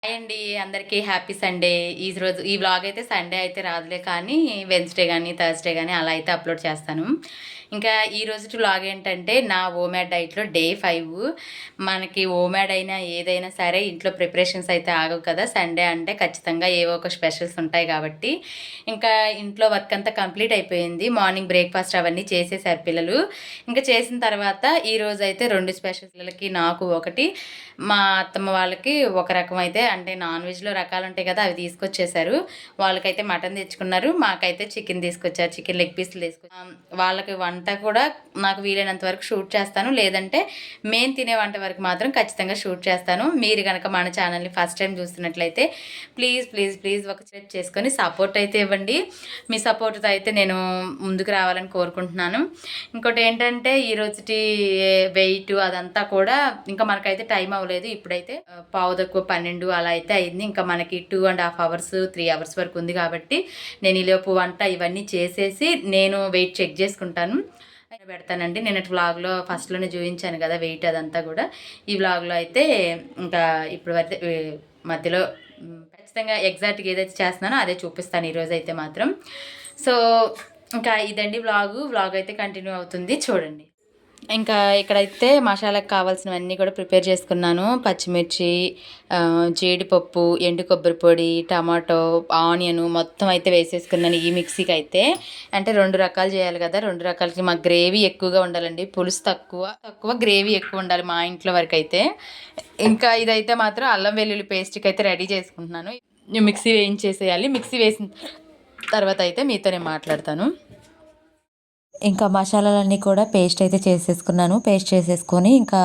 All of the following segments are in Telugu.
హాయ్ అండి, అందరికీ హ్యాపీ సండే. ఈ వ్లాగ్ అయితే సండే అయితే రాదులే, కానీ వెన్స్డే కానీ థర్స్డే కానీ అలా అయితే అప్లోడ్ చేస్తాను. ఇంకా ఈ రోజు వ్లాగ్ ఏంటంటే నా ఓమ్యాడ్ డైట్లో డే 5. మనకి ఓమ్యాడ్ అయినా ఏదైనా సరే ఇంట్లో ప్రిపరేషన్స్ అయితే ఆగవు కదా. సండే అంటే ఖచ్చితంగా ఏవో ఒక స్పెషల్స్ ఉంటాయి కాబట్టి ఇంకా ఇంట్లో వర్క్ అంతా కంప్లీట్ అయిపోయింది. మార్నింగ్ బ్రేక్ఫాస్ట్ అవన్నీ చేసేసారు పిల్లలు. ఇంకా చేసిన తర్వాత ఈరోజు అయితే 2 స్పెషల్, పిల్లలకి నాకు ఒకటి, మా అత్తమ్మ వాళ్ళకి ఒక రకం అయితే, అంటే నాన్ వెజ్లో రకాలు ఉంటాయి కదా, అవి తీసుకొచ్చేసారు. వాళ్ళకైతే మటన్ తెచ్చుకున్నారు, మాకైతే చికెన్ తీసుకొచ్చారు. చికెన్ లెగ్ పీస్లు తీసుకొచ్చారు. వాళ్ళకి వంట కూడా నాకు వీలైనంత వరకు షూట్ చేస్తాను, లేదంటే మేము తినే వంట వరకు మాత్రం ఖచ్చితంగా షూట్ చేస్తాను. మీరు కనుక మన ఛానల్ని ఫస్ట్ టైం చూస్తున్నట్లయితే ప్లీజ్ ప్లీజ్ ప్లీజ్ ఒక సెట్ చేసుకొని సపోర్ట్ అయితే ఇవ్వండి. మీ సపోర్ట్తో అయితే నేను ముందుకు రావాలని కోరుకుంటున్నాను. ఇంకోటి ఏంటంటే ఈరోజుటి వెయిట్ అదంతా కూడా ఇంకా మనకైతే టైం అవ్వలేదు. ఇప్పుడైతే 11:12 అలా అయితే అయింది. ఇంకా మనకి 2.5 hours 3 hours వరకు ఉంది కాబట్టి నేను ఈలోపు వంట ఇవన్నీ చేసేసి నేను వెయిట్ చెక్ చేసుకుంటాను, పెడతానండి. నేను వ్లాగ్లో ఫస్ట్లోనే చూపించాను కదా వెయిట్ అదంతా కూడా. ఈ వ్లాగ్లో అయితే ఇంకా ఇప్పుడు వరకు మధ్యలో ఖచ్చితంగా ఎగ్జాక్ట్గా ఏదైతే చేస్తున్నానో అదే చూపిస్తాను ఈరోజు అయితే మాత్రం. సో ఇంకా ఇదండి వ్లాగ్ అయితే కంటిన్యూ అవుతుంది, చూడండి. ఇంకా ఇక్కడైతే మసాలాకు కావాల్సినవన్నీ కూడా ప్రిపేర్ చేసుకున్నాను. పచ్చిమిర్చి, జీడిపప్పు, ఎండు కొబ్బరి పొడి, టమాటో, ఆనియన్ మొత్తం అయితే వేసేసుకున్నాను ఈ మిక్సీకి అయితే. అంటే 2 రకాలు చేయాలి కదా, 2 రకాలకి మాకు గ్రేవీ ఎక్కువగా ఉండాలండి. పులుసు తక్కువ గ్రేవీ ఎక్కువ ఉండాలి మా ఇంట్లో వరకు అయితే. ఇంకా ఇదైతే మాత్రం అల్లం వెల్లుల్లి పేస్ట్కి అయితే రెడీ చేసుకుంటున్నాను. మిక్సీ వేయించేసేయాలి. మిక్సీ వేసిన తర్వాత అయితే మీతో నేను మాట్లాడతాను. ఇంకా మసాలాలన్నీ కూడా పేస్ట్ అయితే చేసేసుకున్నాను. పేస్ట్ చేసేసుకొని ఇంకా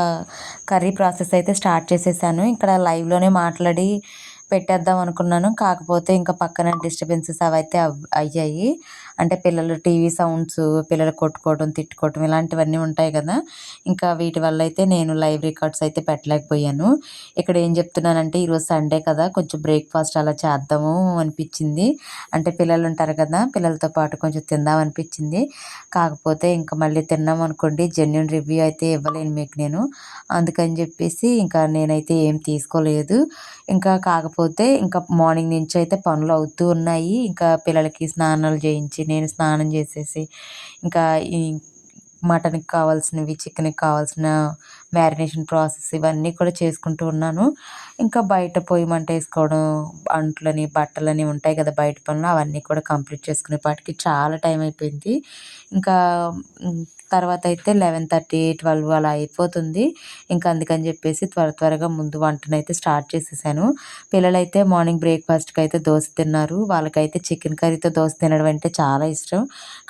కర్రీ ప్రాసెస్ అయితే స్టార్ట్ చేసేసాను. ఇక్కడ లైవ్లోనే మాట్లాడి పెట్టేద్దాం అనుకున్నాను. కాకపోతే ఇంకా పక్కన డిస్టర్బెన్సెస్ అవైతే అయ్యాయి. అంటే పిల్లలు టీవీ సౌండ్స్, పిల్లలు కొట్టుకోవడం, తిట్టుకోవడం ఇలాంటివన్నీ ఉంటాయి కదా. ఇంకా వీటి వల్ల అయితే నేను లైవ్ రికార్డ్స్ అయితే పెట్టలేకపోయాను. ఇక్కడ ఏం చెప్తున్నానంటే ఈరోజు సండే కదా, కొంచెం బ్రేక్ఫాస్ట్ అలా చేద్దాము అనిపించింది. అంటే పిల్లలు ఉంటారు కదా, పిల్లలతో పాటు కొంచెం తిందాం అనిపించింది. కాకపోతే ఇంకా మళ్ళీ తిన్నాం అనుకోండి జెన్యూన్ రివ్యూ అయితే ఇవ్వలేను మీకు నేను. అందుకని చెప్పేసి ఇంకా నేనైతే ఏం తీసుకోలేదు. ఇంకా కాకపోతే ఇంకా మార్నింగ్ నుంచి అయితే పనులు అవుతూ ఉన్నాయి. ఇంకా పిల్లలకి స్నానాలు చేయించి నేను స్నానం చేసేసి ఇంకా ఈ మటన్కి కావాల్సినవి, చికెన్కి కావాల్సిన మ్యారినేషన్ ప్రాసెస్ ఇవన్నీ కూడా చేసుకుంటూ ఉన్నాను. ఇంకా బయట పొయ్యి మంట వేసుకోవడం, అంట్లని బట్టలని ఉంటాయి కదా బయట పనులు, అవన్నీ కూడా కంప్లీట్ చేసుకునేపాటికి చాలా టైం అయిపోయింది. ఇంకా తర్వాత అయితే 11:30 12 అలా అయిపోతుంది. ఇంకా అందుకని చెప్పేసి త్వరగా ముందు వంటనైతే స్టార్ట్ చేసేసాను. పిల్లలైతే మార్నింగ్ బ్రేక్ఫాస్ట్కి అయితే దోశ తిన్నారు. వాళ్ళకైతే చికెన్ కర్రీతో దోశ తినడం అంటే చాలా ఇష్టం.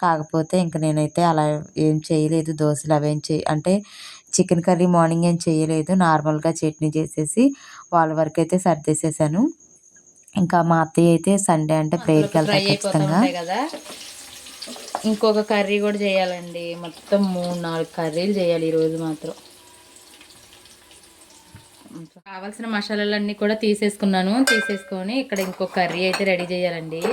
కాకపోతే ఇంకా నేనైతే అలా ఏం చేయలేదు. దోశలు అవేం అంటే చికెన్ కర్రీ మార్నింగ్ ఏం చేయలేదు. నార్మల్గా చట్నీ చేసేసి వాళ్ళ వరకు అయితే సర్దేసేసాను. ఇంకా మా అత్తయ్య అయితే సండే అంటే ప్రేయర్కి వెళ్తారు ఖచ్చితంగా కదా. ఇంకొక కర్రీ కూడా చేయాలండి. మొత్తం 3-4 కర్రీలు చేయాలి ఈరోజు మాత్రం. కావాల్సిన మసాలాలన్నీ కూడా తీసేసుకొని ఇక్కడ ఇంకో కర్రీ అయితే రెడీ చేయాలండి.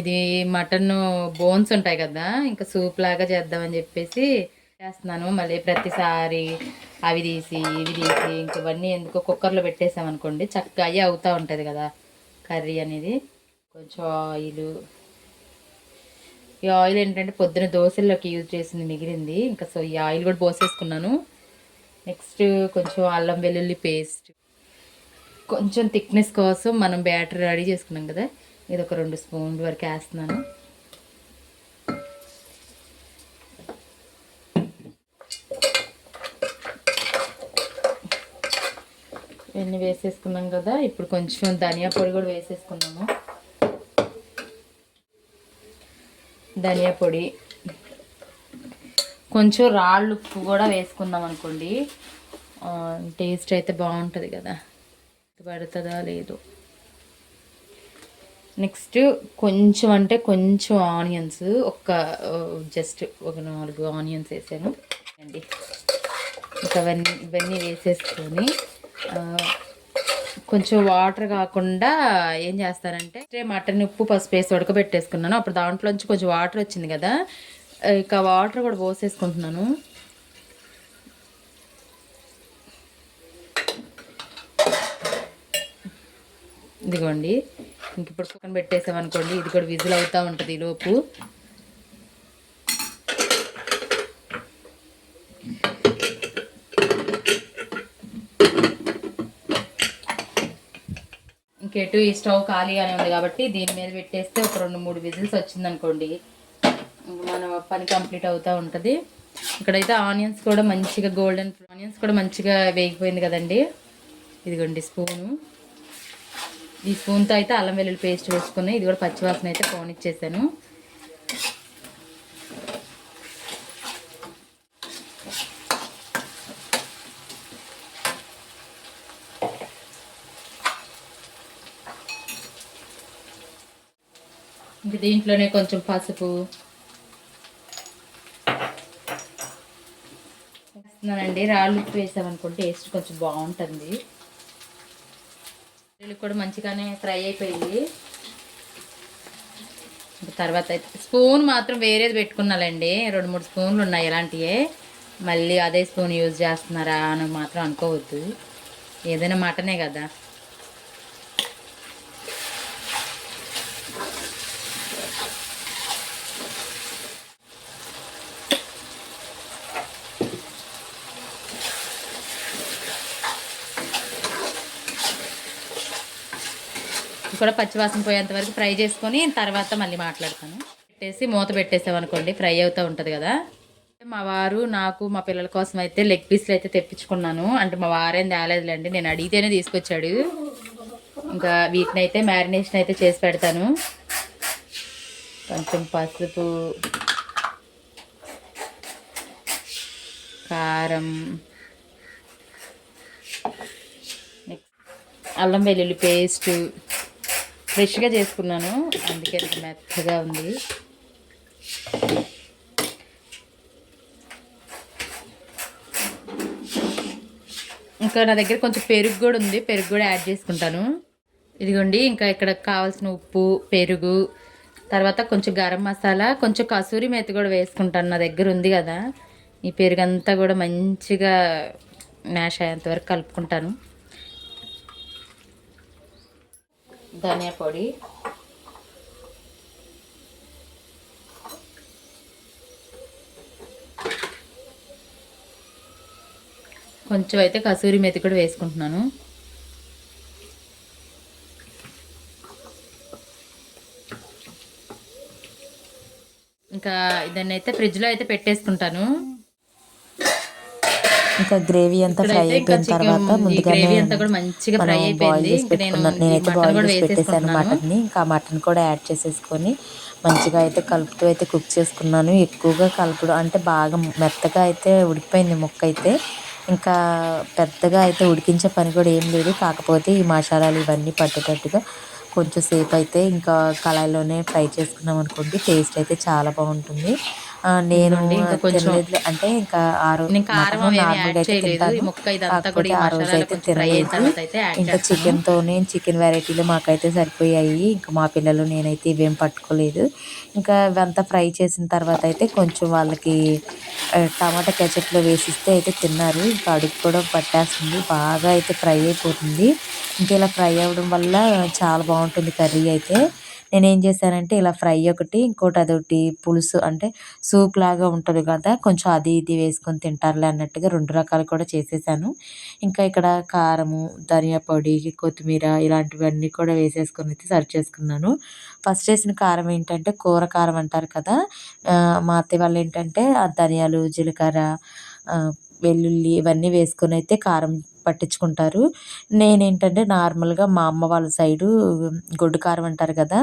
ఇది మటన్ బోన్స్ ఉంటాయి కదా, ఇంకా సూప్ లాగా చేద్దామని చెప్పేసి చేస్తున్నాను. మళ్ళీ ప్రతిసారి అవి తీసి ఇవి తీసి ఇంక ఇవన్నీ ఎందుకో కుక్కర్లో పెట్టేసామనుకోండి చక్కగా అయ్యి అవుతూ ఉంటుంది కదా కర్రీ అనేది. కొంచెం ఈ ఆయిల్ ఏంటంటే పొద్దున దోశల్లోకి యూజ్ చేసింది మిగిలింది. ఇంకా సో ఈ ఆయిల్ కూడా పోసేసుకున్నాను. నెక్స్ట్ కొంచెం అల్లం వెల్లుల్లి పేస్ట్, కొంచెం థిక్నెస్ కోసం మనం బ్యాటర్ రెడీ చేసుకున్నాం కదా, ఇది ఒక 2 స్పూన్ల వరకు వేస్తున్నాను. ఇవన్నీ వేసేసుకున్నాం కదా, ఇప్పుడు కొంచెం ధనియా పొడి కూడా వేసేసుకున్నాము. ధనియా పొడి, కొంచెం రాళ్ళు ఉప్పు కూడా వేసుకుందాం అనుకోండి, టేస్ట్ అయితే బాగుంటుంది కదా, పడుతుందా లేదో. నెక్స్ట్ కొంచెం ఆనియన్స్, జస్ట్ ఒక 4 ఆనియన్స్ వేసాను అండి. ఇంకా ఇవన్నీ వేసేసుకొని కొంచెం వాటర్ కాకుండా ఏం చేస్తానంటే మటన్ ఉప్పు పసుపు వేసి ఉడకబెట్టేసుకున్నాను. అప్పుడు దాంట్లోంచి కొంచెం వాటర్ వచ్చింది కదా, ఇక వాటర్ కూడా పోసేసుకుంటున్నాను. ఇదిగోండి. ఇంక ఇప్పుడు పక్కన పెట్టేసామనుకోండి, ఇది కూడా విజిల్ అవుతూ ఉంటుంది లోపు. ఇంకెటు ఈ స్టవ్ ఖాళీగానే ఉంది కాబట్టి దీని మీద పెట్టేస్తే ఒక 2-3 విజిల్స్ వచ్చిందనుకోండి, మన పని కంప్లీట్ అవుతూ ఉంటుంది. ఇక్కడైతే ఆనియన్స్ కూడా మంచిగా వేగిపోయింది కదండి. ఇదిగోండి స్పూను. ఈ స్పూన్తో అయితే అల్లం వెల్లుల్లి పేస్ట్ వేసుకుని ఇది కూడా పచ్చివాసన అయితే పోనిచ్చేసాను. ఇంక దీంట్లోనే కొంచెం పసుపు వేస్తున్నానండి. రాళ్ళు ఉప్పు వేసామనుకుంటే టేస్ట్ కొంచెం బాగుంటుంది. ఇది కూడా మంచిగానే ఫ్రై అయిపోయింది. తర్వాత అయితే స్పూన్ మాత్రం వేరేది పెట్టుకున్నాలండి. 2-3 స్పూన్లు ఉన్నాయి ఇలాంటివే. మళ్ళీ అదే స్పూన్ యూజ్ చేస్తున్నారా అని మాత్రం అనుకోవద్దు. ఏదైనా మటనే కదా. కూడా పచ్చివాసన పోయేంత వరకు ఫ్రై చేసుకొని తర్వాత మళ్ళీ మాట్లాడతాను. పెట్టేసి మూత పెట్టేసామనుకోండి ఫ్రై అవుతూ ఉంటుంది కదా. మా వారు నాకు మా పిల్లల కోసం అయితే లెగ్ పీస్లు అయితే తెప్పించుకున్నాను. అంటే మా వారేం తేలేదులేండి, నేను అడిగితేనే తీసుకొచ్చాడు. ఇంకా వీటిని అయితే మ్యారినేషన్ అయితే చేసి పెడతాను. కొంచెం పసుపు, కారం, అల్లం వెల్లుల్లి పేస్ట్ ఫ్రెష్గా చేసుకున్నాను, అందుకే అంత మెత్తగా ఉంది. ఇంకా నా దగ్గర కొంచెం పెరుగు కూడా ఉంది, పెరుగు కూడా యాడ్ చేసుకుంటాను. ఇదిగోండి, ఇంకా ఇక్కడ కావాల్సిన ఉప్పు, పెరుగు, తర్వాత కొంచెం గరం మసాలా, కొంచెం కసూరి మేతి కూడా వేసుకుంటాను. నా దగ్గర ఉంది కదా. ఈ పెరుగు అంతా కూడా మంచిగా మ్యాష్ అయ్యేంత వరకు కలుపుకుంటాను. ధనియా పొడి, కొంచెం అయితే కసూరి మేతి కూడా వేసుకుంటున్నాను. ఇంకా దాన్ని అయితే ఫ్రిడ్జ్లో అయితే పెట్టేసుకుంటాను. ఇంకా గ్రేవీ అంతా ఫ్రై అయిపోయిన తర్వాత ముందుగానే మనం బాయిల్ చేసి పెట్టుకున్నాను. నేనైతే బాయిల్ చేసి పెట్టేశాను మటన్ని. ఇంకా మటన్ కూడా యాడ్ చేసేసుకొని మంచిగా అయితే కలుపుతూ అయితే కుక్ చేసుకున్నాను. ఎక్కువగా కలుపుడు అంటే బాగా మెత్తగా అయితే ఉడికిపోయింది ముక్క అయితే. ఇంకా పెద్దగా అయితే ఉడికించే పని కూడా ఏం లేదు. కాకపోతే ఈ మసాలాలు ఇవన్నీ పట్టేటట్టుగా కొంచెం సేపు అయితే ఇంకా కళాయిలోనే ఫ్రై చేసుకున్నాం అనుకోండి, టేస్ట్ అయితే చాలా బాగుంటుంది. నేను తినలేదు అంటే ఇంకా మటన్ నార్మల్గా అయితే తింటాను, కాకపోతే ఆ రోజు అయితే తినలేదు. ఇంకా చికెన్ వెరైటీలు మాకైతే సరిపోయాయి. ఇంకా మా పిల్లలు నేనైతే ఇవేం పట్టుకోలేదు. ఇంకా ఇవంతా ఫ్రై చేసిన తర్వాత అయితే కొంచెం వాళ్ళకి టమాటా కెచప్లో వేసిస్తే అయితే తిన్నారు. ఇంకా అడుగు కూడా పట్టేస్తుంది, బాగా అయితే ఫ్రై అయిపోతుంది. ఇంకా ఇలా ఫ్రై అవ్వడం వల్ల చాలా బాగుంటుంది కర్రీ అయితే. నేనేం చేశానంటే ఇలా ఫ్రై ఒకటి, ఇంకోటి అదొకటి పులుసు అంటే సూప్ లాగా ఉంటుంది కదా, కొంచెం అది ఇది వేసుకొని తింటారులే అన్నట్టుగా 2 రకాలు కూడా చేసేసాను. ఇంకా ఇక్కడ కారము, ధనియా పొడి, కొత్తిమీర ఇలాంటివన్నీ కూడా వేసేసుకొని అయితే సర్వ్ చేసుకున్నాను. ఫస్ట్ వేసిన కారం ఏంటంటే కూర కారం అంటారు కదా, మా అత్తయ్య వాళ్ళు ఏంటంటే ఆ ధనియాలు, జీలకర్ర, వెల్లుల్లి ఇవన్నీ వేసుకొని అయితే కారం పట్టించుకుంటారు. నేనేంటంటే నార్మల్గా మా అమ్మ వాళ్ళ సైడు గొడ్డు కారం అంటారు కదా,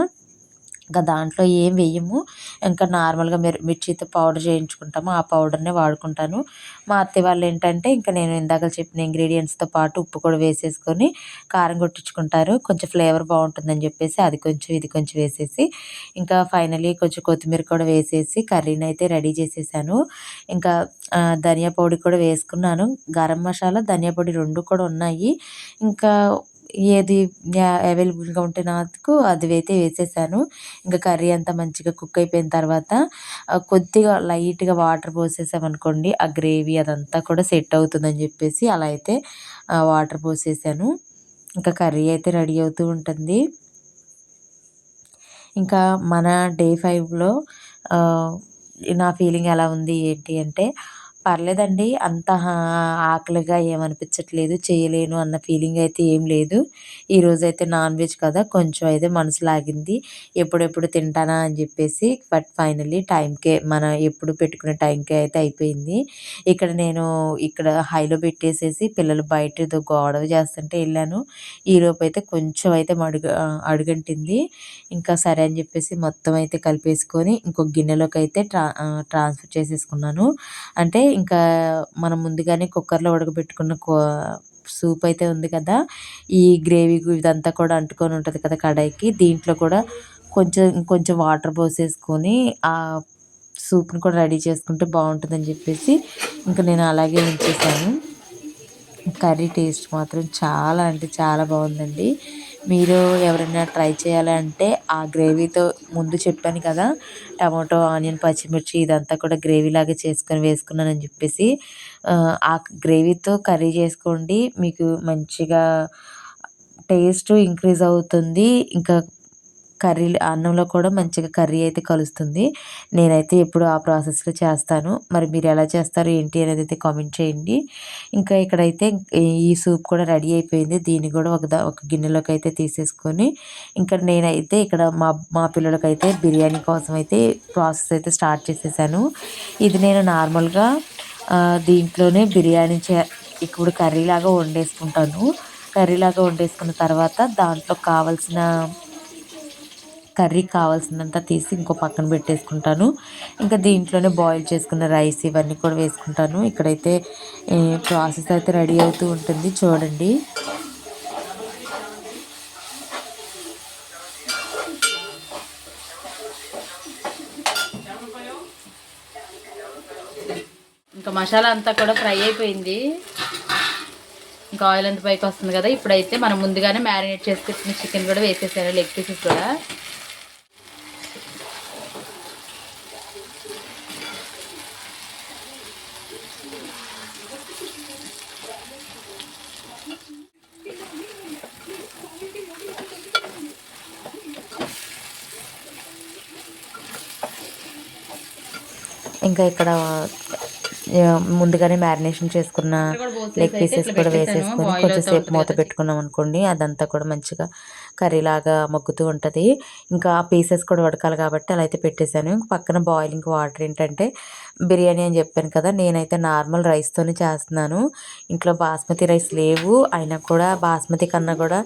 ఇంకా దాంట్లో ఏం వేయము. ఇంకా నార్మల్గా మిర్చితో పౌడర్ చేయించుకుంటాము, ఆ పౌడర్నే వాడుకుంటాను. మా అత్తయ్య వాళ్ళు ఏంటంటే ఇంకా నేను ఇందాక చెప్పిన ఇంగ్రీడియంట్స్తో పాటు ఉప్పు కూడా వేసేసుకొని కారం కొట్టించుకుంటారు. కొంచెం ఫ్లేవర్ బాగుంటుందని చెప్పేసి అది కొంచెం ఇది కొంచెం వేసేసి ఇంకా ఫైనలీ కొంచెం కొత్తిమీర కూడా వేసేసి కర్రీని అయితే రెడీ చేసేసాను. ఇంకా ధనియా పొడి కూడా వేసుకున్నాను. గరం మసాలా, ధనియా పొడి 2 కూడా ఉన్నాయి. ఇంకా ఏది అవైలబుల్గా ఉంటే నాకు అది అయితే వేసేసాను. ఇంకా కర్రీ అంతా మంచిగా కుక్ అయిపోయిన తర్వాత కొద్దిగా లైట్గా వాటర్ పోసేసామనుకోండి, ఆ గ్రేవీ అదంతా కూడా సెట్ అవుతుందని చెప్పేసి అలా అయితే వాటర్ పోసేసాను. ఇంకా కర్రీ అయితే రెడీ అవుతూ ఉంటుంది. ఇంకా మన డే 5లో నా ఫీలింగ్ ఎలా ఉంది ఏంటి అంటే, పర్లేదండి. అంత ఆకలిగా ఏమనిపించట్లేదు. చేయలేను అన్న ఫీలింగ్ అయితే ఏం లేదు. ఈరోజైతే నాన్ వెజ్ కదా! కొంచెం అయితే మనసు లాగింది. ఎప్పుడెప్పుడు తింటానా అని చెప్పేసి. బట్ ఫైనల్లీ టైంకే మనం ఎప్పుడు పెట్టుకునే టైంకే అయితే అయిపోయింది. ఇక్కడ హైలో పెట్టేసేసి పిల్లలు బయట ఏదో గొడవ చేస్తుంటే వెళ్ళాను. ఈలోపు అయితే కొంచెం అయితే అడుగంటింది. ఇంకా సరే అని చెప్పేసి మొత్తం అయితే కలిపేసుకొని ఇంకొక గిన్నెలోకి అయితే ట్రాన్స్ఫర్ చేసేసుకున్నాను. అంటే ఇంకా మనం ముందుగానే కుక్కర్లో ఉడకబెట్టుకున్న సూప్ అయితే ఉంది కదా! ఈ గ్రేవీ ఇదంతా కూడా అంటుకొని ఉంటుంది కదా కడాయికి. దీంట్లో కూడా ఇంకొంచెం వాటర్ పోసేసుకొని ఆ సూప్ని కూడా రెడీ చేసుకుంటే బాగుంటుందని చెప్పేసి ఇంకా నేను అలాగే ఉంచేసాను. కర్రీ టేస్ట్ మాత్రం చాలా అంటే చాలా బాగుందండి. మీరు ఎవరైనా ట్రై చేయాలంటే ఆ గ్రేవీతో ముందు చెప్పాను కదా, టమాటో, ఆనియన్, పచ్చిమిర్చి ఇదంతా కూడా గ్రేవీలాగా వేసుకున్నానని చెప్పేసి ఆ గ్రేవీతో కర్రీ చేసుకోండి. మీకు మంచిగా టేస్ట్ ఇంక్రీజ్ అవుతుంది. ఇంకా అన్నంలో కూడా మంచిగా కర్రీ అయితే కలుస్తుంది. నేనైతే ఎప్పుడు ఆ ప్రాసెస్లో చేస్తాను. మరి మీరు ఎలా చేస్తారు ఏంటి అనేది అయితే కామెంట్ చేయండి. ఇంకా ఇక్కడైతే ఈ సూప్ కూడా రెడీ అయిపోయింది. దీన్ని కూడా ఒక గిన్నెలోకి అయితే తీసేసుకొని ఇంకా నేనైతే ఇక్కడ మా పిల్లలకైతే బిర్యానీ కోసం అయితే ప్రాసెస్ అయితే స్టార్ట్ చేసేసాను. ఇది నేను నార్మల్గా దీంట్లోనే బిర్యానీ ఇప్పుడు కర్రీలాగా వండేసుకుంటాను. కర్రీలాగా వండేసుకున్న తర్వాత దాంట్లో కర్రీకి కావాల్సినంత తీసి ఇంకో పక్కన పెట్టేసుకుంటాను. ఇంకా దీంట్లోనే బాయిల్ చేసుకున్న రైస్ ఇవన్నీ కూడా వేసుకుంటాను. ఇక్కడైతే ప్రాసెస్ అయితే రెడీ అవుతూ ఉంటుంది చూడండి. ఇంకా మసాలా అంతా కూడా ఫ్రై అయిపోయింది. ఇంకా ఆయిల్ అంతా పైకి వస్తుంది కదా. ఇప్పుడైతే మనం ముందుగానే మ్యారినేట్ చేసి పెట్టిన చికెన్ కూడా వేసేసాను, లెగ్ పీసెస్ కూడా. ఇంకా ఇక్కడ ముందుగానే మ్యారినేషన్ చేసుకున్న లెగ్ పీసెస్ కూడా వేసేసుకొని కొంచెంసేపు మూత పెట్టుకున్నాం అనుకోండి, అదంతా కూడా మంచిగా కర్రీలాగా మగ్గుతూ ఉంటుంది. ఇంకా పీసెస్ కూడా ఉడకాలి కాబట్టి అలా అయితే పెట్టేశాను. పక్కన బాయిలింగ్ వాటర్ ఏంటంటే బిర్యానీ అని చెప్పాను కదా, నేనైతే నార్మల్ రైస్తోనే చేస్తున్నాను. ఇంట్లో బాస్మతి రైస్ లేవు. అయినా కూడా బాస్మతి కన్నా కూడా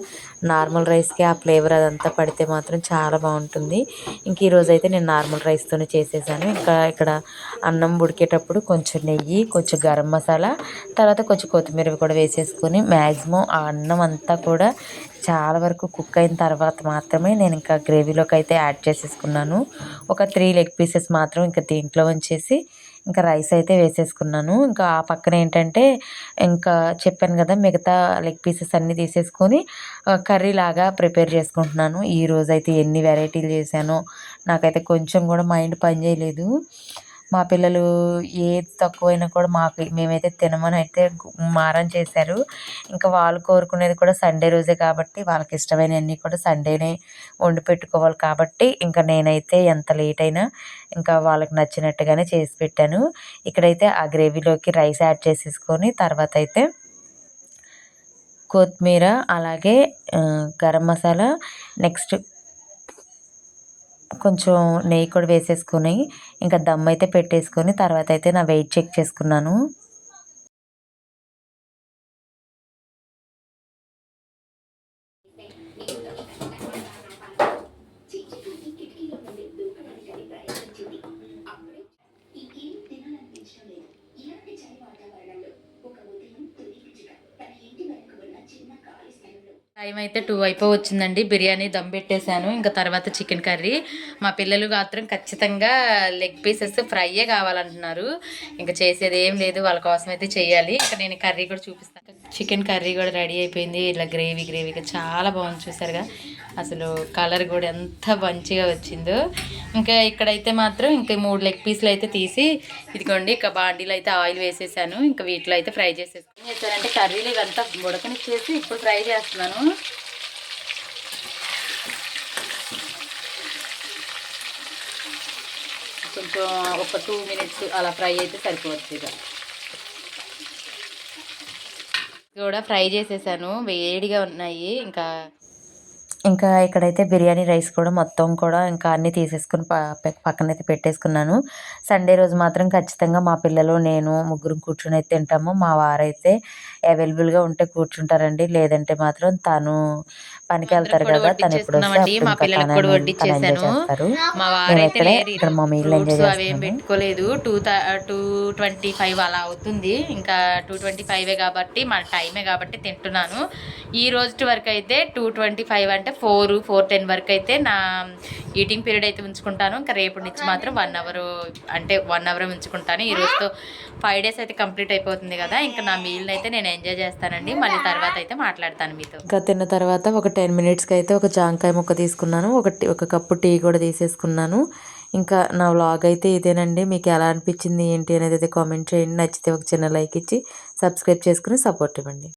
నార్మల్ రైస్కి ఆ ఫ్లేవర్ అదంతా పడితే మాత్రం చాలా బాగుంటుంది. ఇంక ఈరోజు అయితే నేను నార్మల్ రైస్తోనే చేసేసాను. ఇంకా ఇక్కడ అన్నం ఉడికేటప్పుడు కొంచెం నెయ్యి, కొంచెం గరం మసాలా, తర్వాత కొంచెం కొత్తిమీర కూడా వేసేసుకొని మ్యాక్సిమం ఆ అన్నం అంతా కూడా చాలా వరకు కుక్ అయిన తర్వాత మాత్రమే నేను ఇంకా గ్రేవీలోకి అయితే యాడ్ చేసేసుకున్నాను. ఒక 3 లెగ్ పీసెస్ మాత్రం ఇంకా దీంట్లో ఉంచేసి ఇంకా రైస్ అయితే వేసేసుకున్నాను. ఇంకా ఆ పక్కన ఏంటంటే ఇంకా చెప్పాను కదా, మిగతా లెగ్ పీసెస్ అన్నీ తీసేసుకొని కర్రీ లాగా ప్రిపేర్ చేసుకుంటున్నాను. ఈరోజైతే ఎన్ని వెరైటీలు చేశానో నాకైతే కొంచెం కూడా మైండ్ పని చేయలేదు. మా పిల్లలు ఏది తక్కువైనా కూడా మేమైతే తినమని అయితే మారం చేశారు. ఇంకా వాళ్ళు కోరుకునేది కూడా సండే రోజే కాబట్టి వాళ్ళకి ఇష్టమైనవన్నీ కూడా సండేనే వండి పెట్టుకోవాలి కాబట్టి ఇంకా నేనైతే ఎంత లేట్ అయినా ఇంకా వాళ్ళకి నచ్చినట్టుగానే చేసి పెట్టాను. ఇక్కడైతే ఆ గ్రేవీలోకి రైస్ యాడ్ చేసేసుకొని తర్వాత అయితే కొత్తిమీర, అలాగే గరం మసాలా, నెక్స్ట్ కొంచెం నెయ్యి కూడా వేసేసుకొని ఇంకా దమ్ అయితే పెట్టేసుకొని తర్వాత అయితే నా వెయిట్ చెక్ చేసుకున్నాను. టైం అయితే 2 అయిపోవచ్చిందండి. బిర్యానీ దమ్ పెట్టేశాను. ఇంకా తర్వాత చికెన్ కర్రీ. మా పిల్లలు మాత్రం ఖచ్చితంగా లెగ్ పీసెస్ ఫ్రైయే కావాలంటున్నారు. ఇంకా చేసేది ఏం లేదు, వాళ్ళ కోసం అయితే చేయాలి. ఇంకా నేను కర్రీ కూడా చూపిస్తాను. చికెన్ కర్రీ కూడా రెడీ అయిపోయింది. ఇలా గ్రేవీగా చాలా బాగుంది చూసారుగా. అసలు కలర్ కూడా ఎంత మంచిగా వచ్చిందో. ఇంకా ఇక్కడైతే మాత్రం ఇంకా 3 లెగ్ పీసులు అయితే తీసి ఇదిగోండి ఇక బాండీలో అయితే ఆయిల్ వేసేసాను. ఇంకా వీటిలో అయితే ఫ్రై చేసేసుకుని ఏం చేశానంటే కర్రీలు ఇవంతా ఉడకనిచ్చేసి ఇప్పుడు ఫ్రై చేస్తున్నాను. కొంచెం ఒక 2 మినిట్స్ అలా ఫ్రై అయితే సరిపోతుంది. ఇక కూడా ఫ్రై చేసేసాను, వేడిగా ఉన్నాయి. ఇంకా ఇక్కడైతే బిర్యానీ రైస్ కూడా మొత్తం కూడా ఇంకా అన్నీ తీసేసుకుని పక్కనైతే పెట్టేసుకున్నాను. సండే రోజు మాత్రం ఖచ్చితంగా మా పిల్లలు నేను ముగ్గురం కూర్చొని అయితే తింటాము. మా వారైతే అవైలబుల్గా ఉంటే కూర్చుంటారండి, లేదంటే మాత్రం తను పనికి వెళ్తారు కదా, తను ఎప్పుడు వస్తే అప్పుడు ఇంకా తను ఎంజాయ్ చేస్తారు. మేము ఇక్కడ మా మీల్ ఎంజాయ్ అవేం చేస్తాము. పెట్టుకోలేదు. 2:25 అలా అవుతుంది. ఇంకా 2:25 కాబట్టి మన టైమే కాబట్టి తింటున్నాను. ఈ రోజు వరకు అయితే 2:25 అంటే 4:10 వరకు అయితే నా ఈటింగ్ పీరియడ్ అయితే ఉంచుకుంటాను. ఇంకా రేపటి నుంచి మాత్రం 1 అవర్ అంటే 1 అవర్ ఉంచుకుంటాను. ఈ రోజుతో 5 డేస్ అయితే కంప్లీట్ అయిపోతుంది కదా. ఇంకా నా మీల్ని అయితే నేను ఎంజాయ్ చేస్తానండి. మళ్ళీ తర్వాత అయితే మాట్లాడతాను మీతో. ఇంకా తిన్న తర్వాత ఒక 10 మినిట్స్కి అయితే ఒక జాంకాయ ముక్క తీసుకున్నాను, ఒక కప్పు టీ కూడా తీసేసుకున్నాను. ఇంకా నా వ్లాగ్ అయితే ఇదేనండి. మీకు ఎలా అనిపించింది ఏంటి అనేది అయితే కామెంట్ చేయండి. నచ్చితే ఒక చిన్న లైక్ ఇచ్చి సబ్స్క్రైబ్ చేసుకుని సపోర్ట్ ఇవ్వండి.